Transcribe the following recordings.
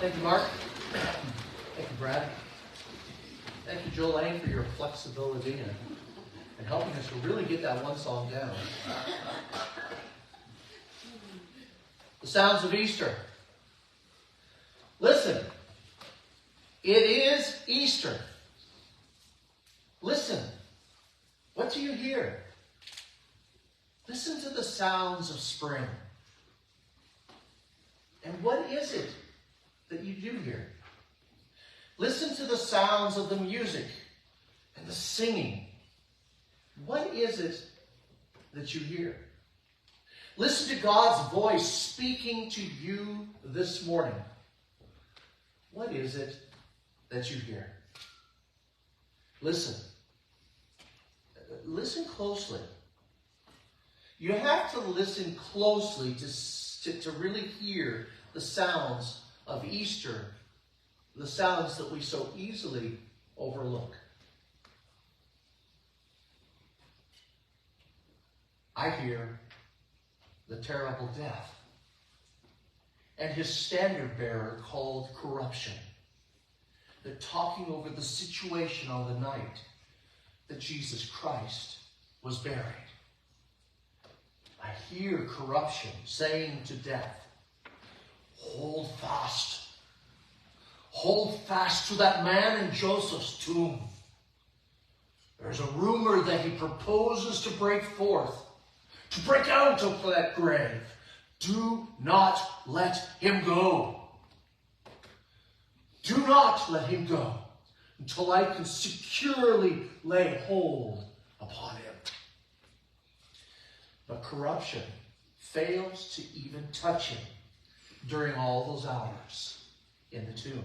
Thank you, Mark. Thank you, Brad. Thank you, Jolene, for your flexibility and helping us to really get that one song down. The sounds of Easter. Listen, it is Easter. Listen, what do you hear? Listen to the sounds of spring. And what is it that you do hear? Listen to the sounds of the music and the singing. What is it that you hear? Listen to God's voice speaking to you this morning. What is it that you hear? Listen. Listen closely. You have to listen closely to really hear the sounds of Easter, the sounds that we so easily overlook. I hear the terrible death and his standard bearer called corruption. They're talking over the situation on the night that Jesus Christ was buried. I hear corruption saying to death, hold fast. Hold fast to that man in Joseph's tomb. There's a rumor that he proposes to break forth, to break out of that grave. Do not let him go. Do not let him go until I can securely lay hold upon him. But corruption fails to even touch him during all those hours in the tomb.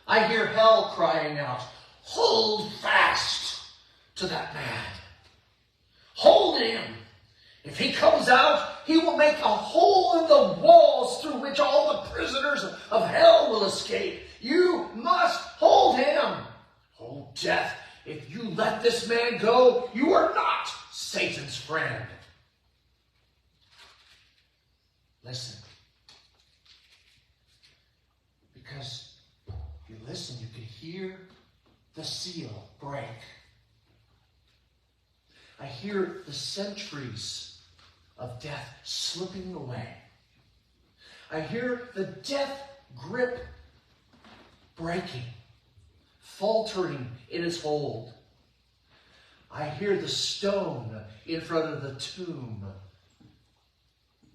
I hear hell crying out, hold fast to that man. Hold him. If he comes out, he will make a hole in the walls through which all the prisoners of hell will escape. You must hold him. Oh, death, if you let this man go, you are not Satan's friend. Listen. Because if you listen, you can hear the seal break. I hear the centuries of death slipping away. I hear the death grip breaking, faltering in its hold. I hear the stone in front of the tomb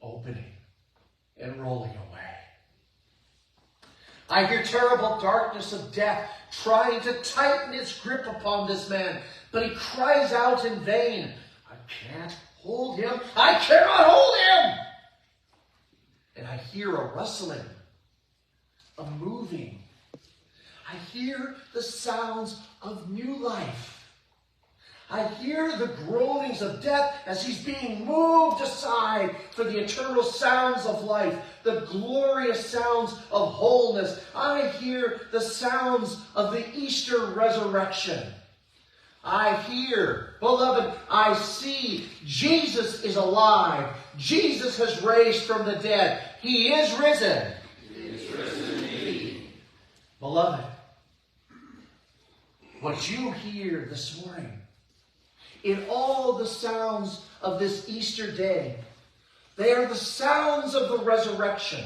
opening and rolling away. I hear terrible darkness of death trying to tighten its grip upon this man, but he cries out in vain, I can't hold him. I cannot hold him. And I hear a rustling, a moving. I hear the sounds of new life. I hear the groanings of death as he's being moved aside for the eternal sounds of life, the glorious sounds of wholeness. I hear the sounds of the Easter resurrection. I hear, beloved, I see Jesus is alive. Jesus has raised from the dead. He is risen. He is risen indeed. Beloved, what you hear this morning in all the sounds of this Easter day, they are the sounds of the resurrection.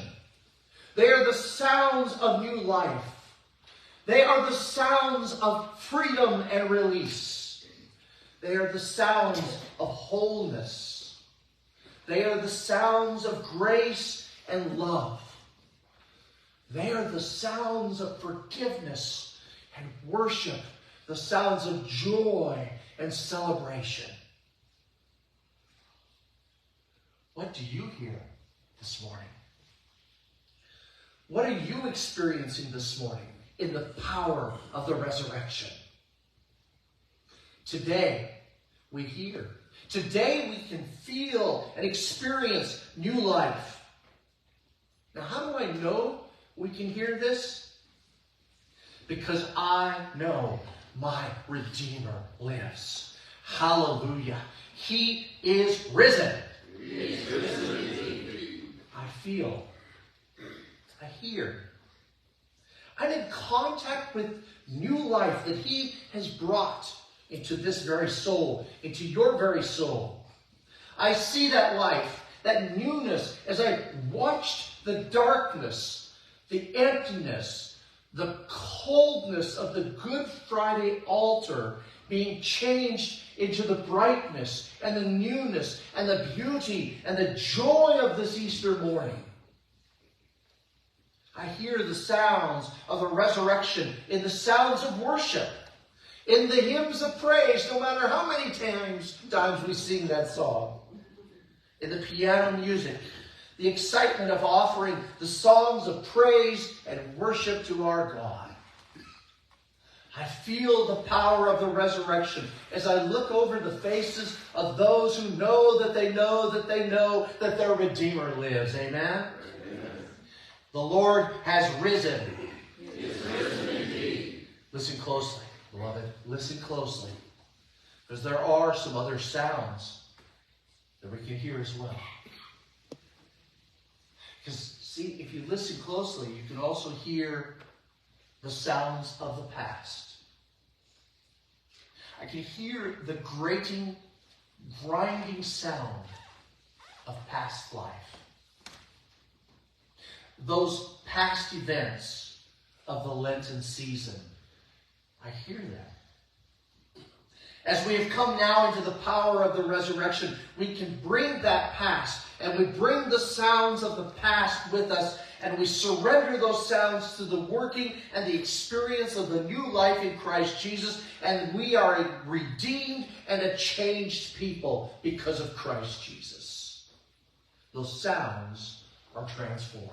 They are the sounds of new life. They are the sounds of freedom and release. They are the sounds of wholeness. They are the sounds of grace and love. They are the sounds of forgiveness and worship, the sounds of joy and celebration. What do you hear this morning? What are you experiencing this morning in the power of the resurrection? Today, we hear. Today, we can feel and experience new life. Now, how do I know we can hear this? Because I know my Redeemer lives. Hallelujah. He is risen. He is risen indeed. I feel I hear. I'm in contact with new life that he has brought into this very soul, into your very soul. I see that life, that newness, as I watched the darkness, the emptiness, the coldness of the Good Friday altar being changed into the brightness and the newness and the beauty and the joy of this Easter morning. I hear the sounds of the resurrection in the sounds of worship, in the hymns of praise, no matter how many times we sing that song, in the piano music, the excitement of offering the songs of praise and worship to our God. I feel the power of the resurrection as I look over the faces of those who know that they know that they know that their Redeemer lives. Amen? The Lord has risen. He is risen indeed. Listen closely, beloved. Listen closely. Because there are some other sounds that we can hear as well. Because, see, if you listen closely, you can also hear the sounds of the past. I can hear the grating, grinding sound of past life. Those past events of the Lenten season. I hear them. As we have come now into the power of the resurrection, we can bring that past and we bring the sounds of the past with us and we surrender those sounds to the working and the experience of the new life in Christ Jesus, and we are a redeemed and a changed people because of Christ Jesus. Those sounds are transformed.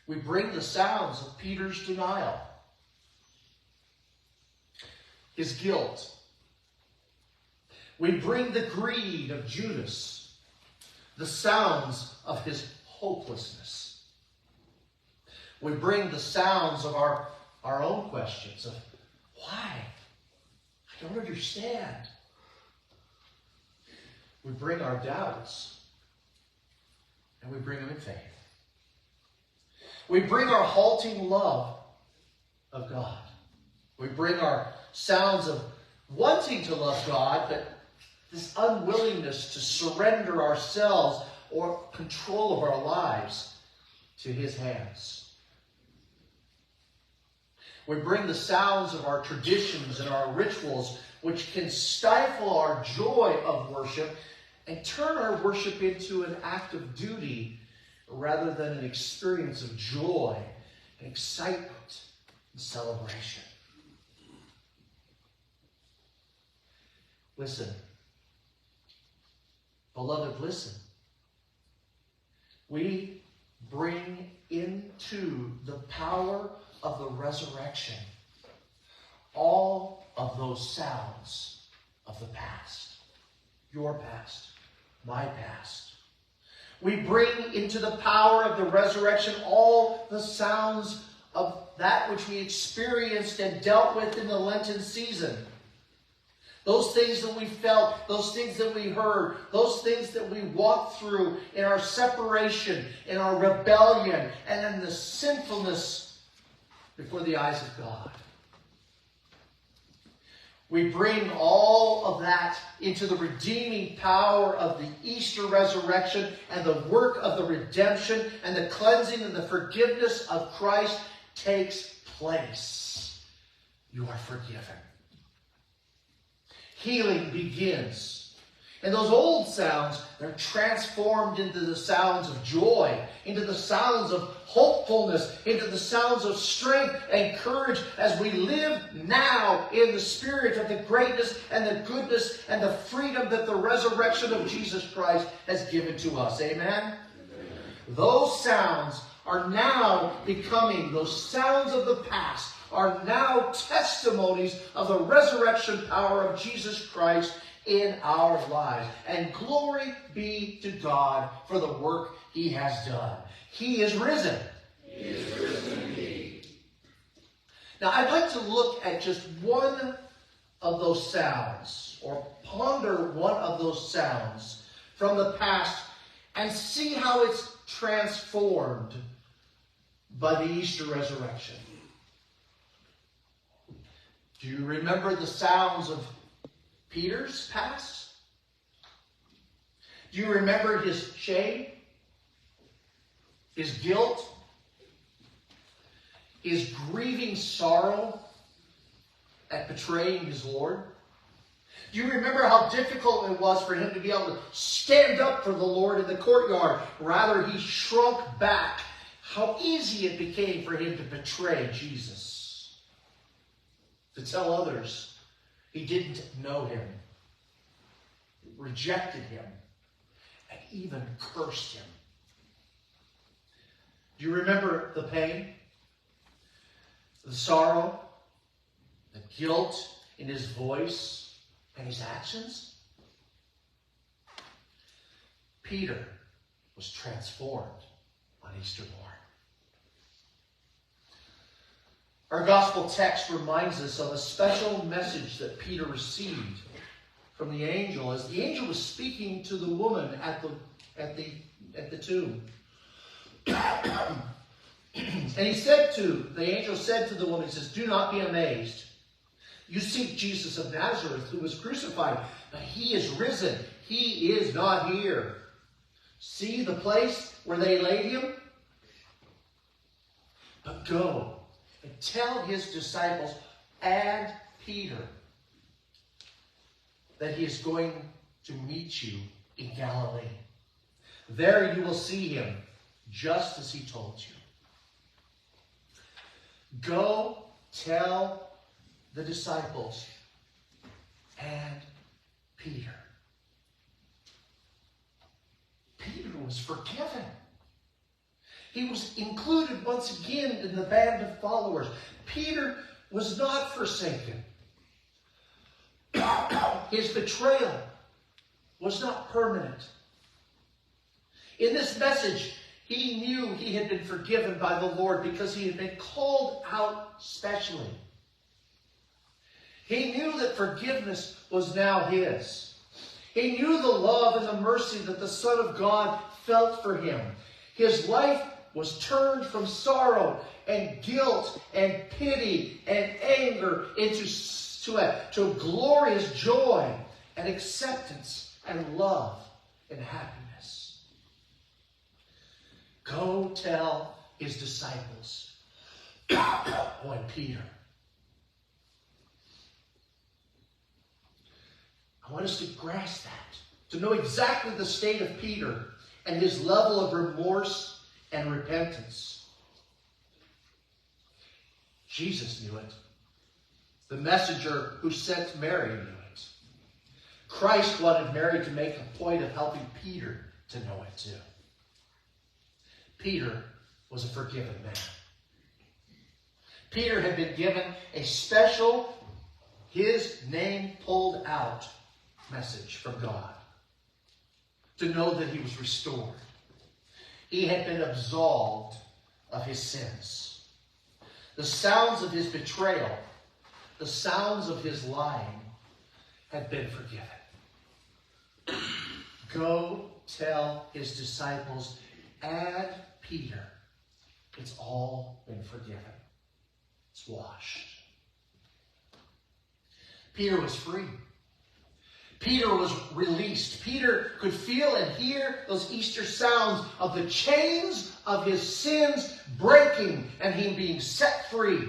We bring the sounds of Peter's denial, his guilt. We bring the greed of Judas, the sounds of his hopelessness. We bring the sounds of our own questions of why? I don't understand. We bring our doubts and we bring them in faith. We bring our halting love of God. We bring our sounds of wanting to love God, but this unwillingness to surrender ourselves or control of our lives to his hands. We bring the sounds of our traditions and our rituals, which can stifle our joy of worship and turn our worship into an act of duty rather than an experience of joy and excitement and celebration. Listen. Beloved, listen. We bring into the power of the resurrection all of those sounds of the past. Your past, my past. We bring into the power of the resurrection all the sounds of that which we experienced and dealt with in the Lenten season. Those things that we felt, those things that we heard, those things that we walked through in our separation, in our rebellion, and in the sinfulness before the eyes of God. We bring all of that into the redeeming power of the Easter resurrection and the work of the redemption, and the cleansing and the forgiveness of Christ takes place. You are forgiven. Healing begins. And those old sounds, they're transformed into the sounds of joy, into the sounds of hopefulness, into the sounds of strength and courage as we live now in the spirit of the greatness and the goodness and the freedom that the resurrection of Jesus Christ has given to us. Amen? Amen. Those sounds are now becoming, those sounds of the past are now testimonies of the resurrection power of Jesus Christ in our lives. And glory be to God for the work he has done. He is risen. He is risen indeed. Now, I'd like to look at just one of those sounds, or ponder one of those sounds from the past, and see how it's transformed by the Easter resurrection. Do you remember the sounds of Peter's past? Do you remember his shame? His guilt? His grieving sorrow at betraying his Lord? Do you remember how difficult it was for him to be able to stand up for the Lord in the courtyard? Rather, he shrunk back. How easy it became for him to betray Jesus. To tell others he didn't know him, rejected him, and even cursed him. Do you remember the pain, the sorrow, the guilt in his voice and his actions? Peter was transformed on Easter morning. Our gospel text reminds us of a special message that Peter received from the angel as the angel was speaking to the woman at the tomb. And the angel said to the woman, he says, "Do not be amazed. You seek Jesus of Nazareth, who was crucified, but he is risen. He is not here. See the place where they laid him? But go and tell his disciples and Peter that he is going to meet you in Galilee. There you will see him, just as he told you." Go tell the disciples and Peter. Peter was forgiven. He was included once again in the band of followers. Peter was not forsaken. His betrayal was not permanent. In this message, he knew he had been forgiven by the Lord because he had been called out specially. He knew that forgiveness was now his. He knew the love and the mercy that the Son of God felt for him. His life was turned from sorrow and guilt and pity and anger to glorious joy and acceptance and love and happiness. Go tell his disciples and Peter. I want us to grasp that, to know exactly the state of Peter and his level of remorse and repentance. Jesus knew it. The messenger who sent Mary knew it. Christ wanted Mary to make a point of helping Peter to know it too. Peter was a forgiven man. Peter had been given a special, his name pulled out message from God to know that he was restored. He had been absolved of his sins. The sounds of his betrayal, the sounds of his lying had been forgiven. Go tell his disciples and Peter, it's all been forgiven. It's washed. Peter was free. Peter was released. Peter could feel and hear those Easter sounds of the chains of his sins breaking and him being set free.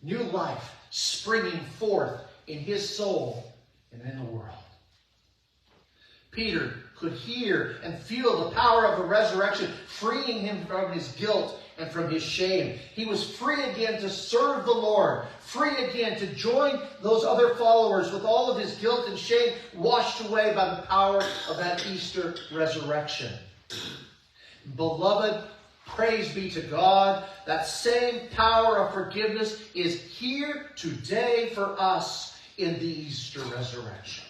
New life springing forth in his soul and in the world. Peter could hear and feel the power of the resurrection, freeing him from his guilt and from his shame. He was free again to serve the Lord, free again to join those other followers with all of his guilt and shame washed away by the power of that Easter resurrection. Beloved, praise be to God. That same power of forgiveness is here today for us in the Easter resurrection.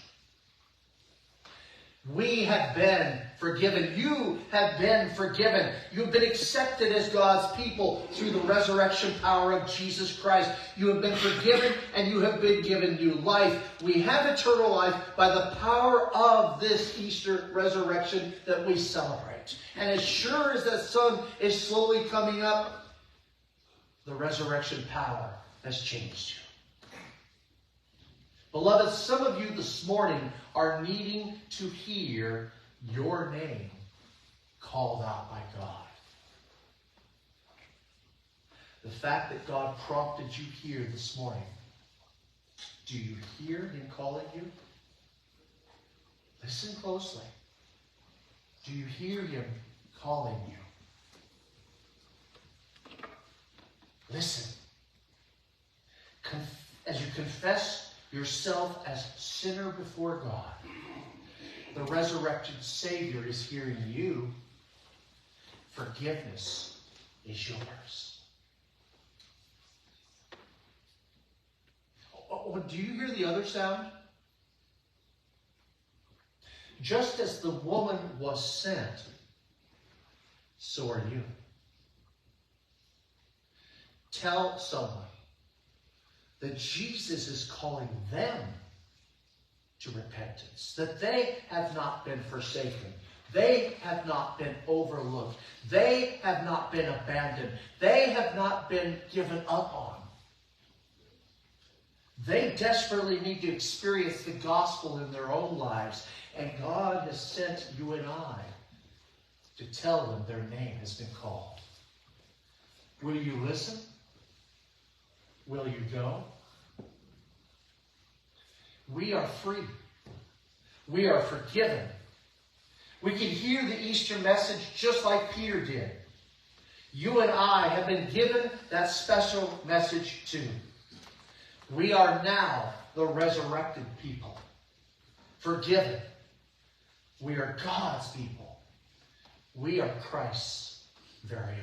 We have been forgiven. You have been forgiven. You've been accepted as God's people through the resurrection power of Jesus Christ. You have been forgiven and you have been given new life. We have eternal life by the power of this Easter resurrection that we celebrate. And as sure as that sun is slowly coming up, the resurrection power has changed you. Beloved, some of you this morning are needing to hear your name called out by God. The fact that God prompted you here this morning, do you hear him calling you? Listen closely. Do you hear him calling you? Listen. As you confess yourself as sinner before God, the resurrected Savior is hearing you. Forgiveness is yours. Oh, do you hear the other sound? Just as the woman was sent, so are you. Tell someone that Jesus is calling them to repentance, that they have not been forsaken, they have not been overlooked, they have not been abandoned, they have not been given up on. They desperately need to experience the gospel in their own lives, and God has sent you and I to tell them their name has been called. Will you listen? Will you go? We are free. We are forgiven. We can hear the Easter message just like Peter did. You and I have been given that special message too. We are now the resurrected people. Forgiven. We are God's people. We are Christ's very